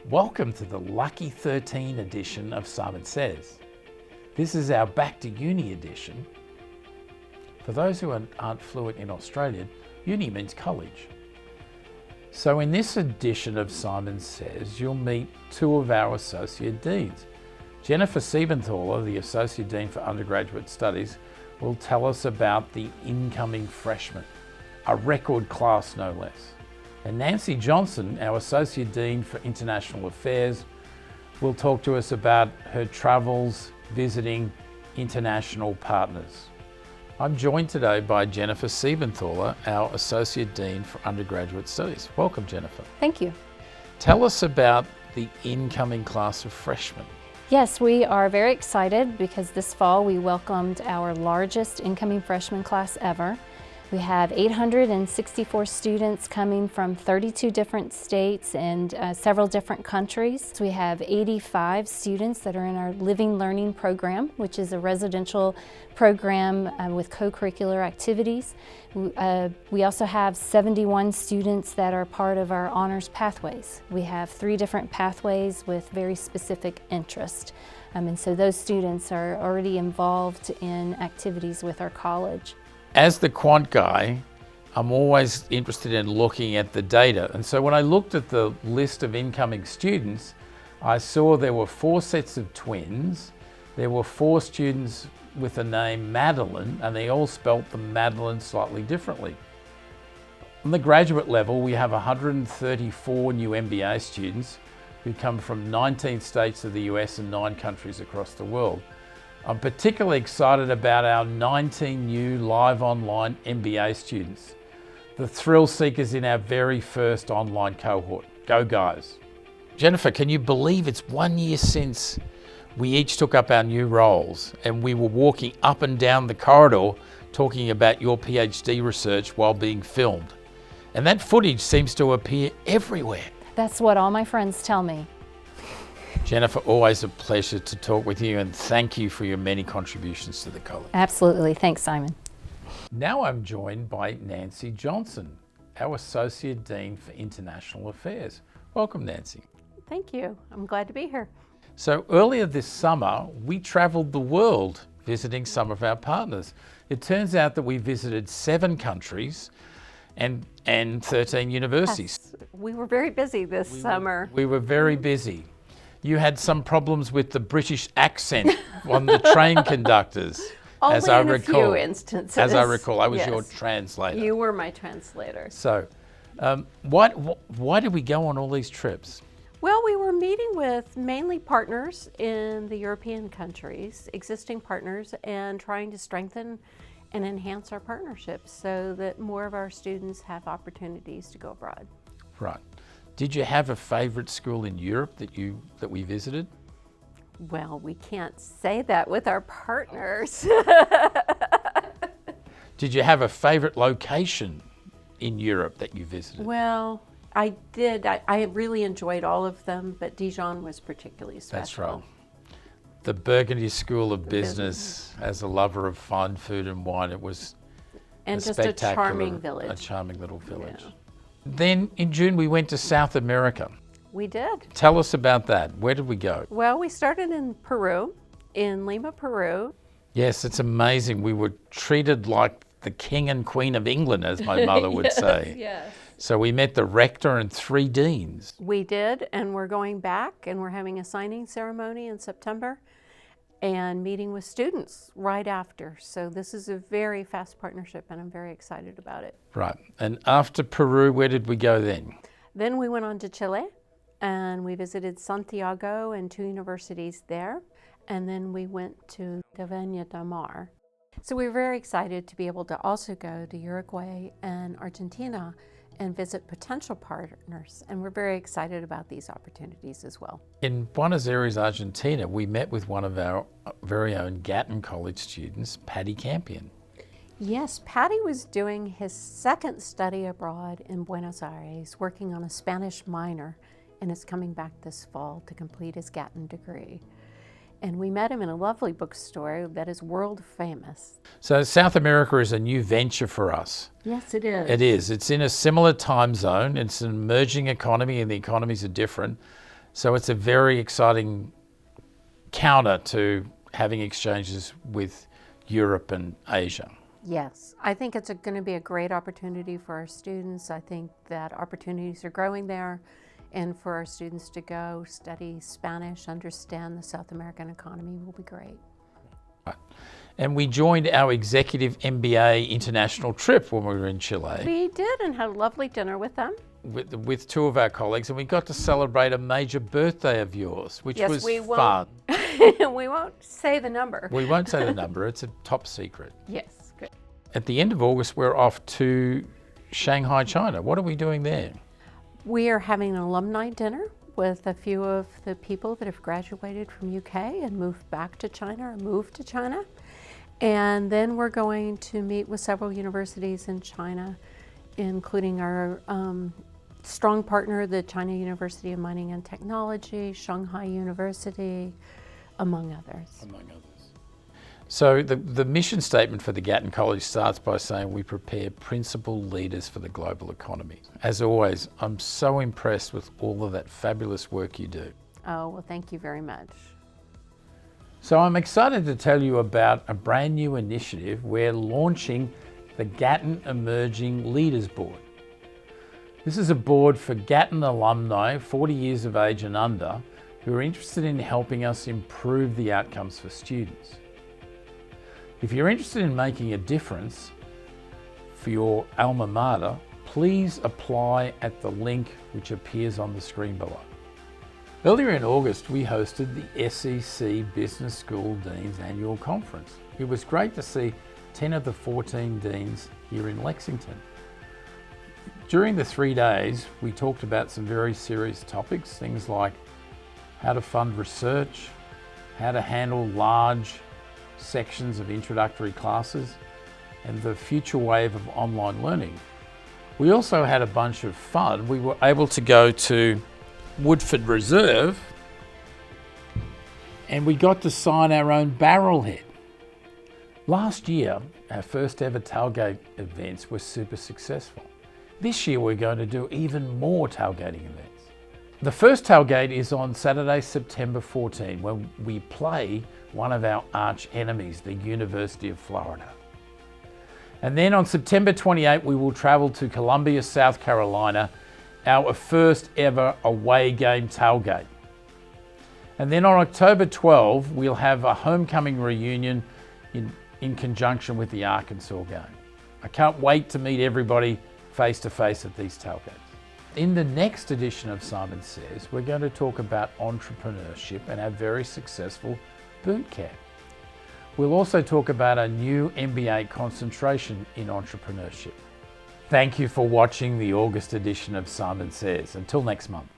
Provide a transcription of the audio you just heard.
Welcome to the Lucky 13 edition of Simon Says. This is our Back to Uni edition. For those who aren't fluent in Australian, uni means college. So in this edition of Simon Says, you'll meet two of our Associate Deans. Jennifer Siebenthaler, the Associate Dean for Undergraduate Studies, will tell us about the incoming freshmen, a record class no less. And Nancy Johnson, our Associate Dean for International Affairs, will talk to us about her travels visiting international partners. I'm joined today by Jennifer Siebenthaler, our Associate Dean for Undergraduate Studies. Welcome, Jennifer. Thank you. Tell us about the incoming class of freshmen. Yes, we are very excited because this fall we welcomed our largest incoming freshman class ever. We have 864 students coming from 32 different states and several different countries. So we have 85 students that are in our Living Learning program, which is a residential program with co-curricular activities. We also have 71 students that are part of our honors pathways. We have 3 different pathways with very specific interest. And so those students are already involved in activities with our college. As the quant guy, I'm always interested in looking at the data. And so when I looked at the list of incoming students, I saw there were 4 sets of twins. There were 4 students with the name Madeline, and they all spelt the Madeline slightly differently. On the graduate level, we have 134 new MBA students who come from 19 states of the US and 9 countries across the world. I'm particularly excited about our 19 new live online MBA students, the thrill seekers in our very first online cohort. Go guys. Jennifer, can you believe it's 1 year since we each took up our new roles and we were walking up and down the corridor talking about your PhD research while being filmed? And that footage seems to appear everywhere. That's what all my friends tell me. Jennifer, always a pleasure to talk with you, and thank you for your many contributions to the college. Absolutely. Thanks, Simon. Now I'm joined by Nancy Johnson, our Associate Dean for International Affairs. Welcome, Nancy. Thank you. I'm glad to be here. So earlier this summer, we traveled the world visiting some of our partners. It turns out that we visited 7 countries and 13 universities. Yes, we were very busy this summer. We were very busy. You had some problems with the British accent on the train conducors. Only as I in recall. a few instances. As I recall, I was Yes. your translator. You were my translator. So, why did we go on all these trips? Well, we were meeting with mainly partners in the European countries, existing partners, and trying to strengthen and enhance our partnerships so that more of our students have opportunities to go abroad. Right. Did you have a favorite school in Europe that we visited? Well, we can't say that with our partners. Did you have a favorite location in Europe that you visited? Well, I did. I really enjoyed all of them, but Dijon was particularly special. That's right. The Burgundy School of Business, as a lover of fine food and wine, it was And just a charming village. A charming little village. Yeah. Then in June we went to South America. We did. Tell us about that. Where did we go? Well, we started in Peru, in Lima, Peru. Yes, it's amazing. We were treated like the King and Queen of England, as my mother would say. Yes. So we met the rector and 3 deans. We did, and we're going back, and we're having a signing ceremony in September and meeting with students right after. So this is a very fast partnership, and I'm very excited about it. Right. And after Peru, where did we go then? Then we went on to Chile, and we visited Santiago and 2 universities there. And then we went to Viña del Mar. So we were very excited to be able to also go to Uruguay and Argentina and visit potential partners. And we're very excited about these opportunities as well. In Buenos Aires, Argentina, we met with one of our very own Gatton College students, Paddy Campion. Yes, Paddy was doing his 2nd study abroad in Buenos Aires, working on a Spanish minor, and is coming back this fall to complete his Gatton degree. And we met him in a lovely bookstore that is world famous. So South America is a new venture for us. Yes, it is. It is. It's in a similar time zone. It's an emerging economy and the economies are different. So it's a very exciting counter to having exchanges with Europe and Asia. Yes, I think it's going to be a great opportunity for our students. I think that opportunities are growing there, and for our students to go study Spanish, understand the South American economy will be great. And we joined our executive MBA international trip when we were in Chile We did, and had a lovely dinner with them. with two of our colleagues, and we got to celebrate a major birthday of yours, which Yes, was we won't. fun. We won't say the number. We won't say the number, it's a top secret. Yes, good. At the end of August, we're off to Shanghai, China. What are we doing there? We are having an alumni dinner with a few of the people that have graduated from UK and moved back to China or moved to China. And then we're going to meet with several universities in China, including our strong partner, the China University of Mining and Technology, Shanghai University, among others. So the mission statement for the Gatton College starts by saying we prepare principal leaders for the global economy. As always, I'm so impressed with all of that fabulous work you do. Oh, well, thank you very much. So I'm excited to tell you about a brand new initiative. We're launching the Gatton Emerging Leaders Board. This is a board for Gatton alumni, 40 years of age and under, who are interested in helping us improve the outcomes for students. If you're interested in making a difference for your alma mater, please apply at the link which appears on the screen below. Earlier in August, we hosted the SEC Business School Deans Annual Conference. It was great to see 10 of the 14 deans here in Lexington. During the 3 days, we talked about some very serious topics, things like how to fund research, how to handle large sections of introductory classes, and the future wave of online learning. We also had a bunch of fun. We were able to go to Woodford Reserve and we got to sign our own barrelhead. Last year, our first ever tailgate events were super successful. This year we're going to do even more tailgating events. The first tailgate is on Saturday, September 14, when we play one of our arch enemies, the University of Florida. And then on September 28, we will travel to Columbia, South Carolina, our first ever away game tailgate. And then on October 12, we'll have a homecoming reunion in conjunction with the Arkansas game. I can't wait to meet everybody face to face at these tailgates. In the next edition of Simon Says, we're going to talk about entrepreneurship and our very successful boot camp. We'll also talk about a new MBA concentration in entrepreneurship. Thank you for watching the August edition of Simon Says. Until next month.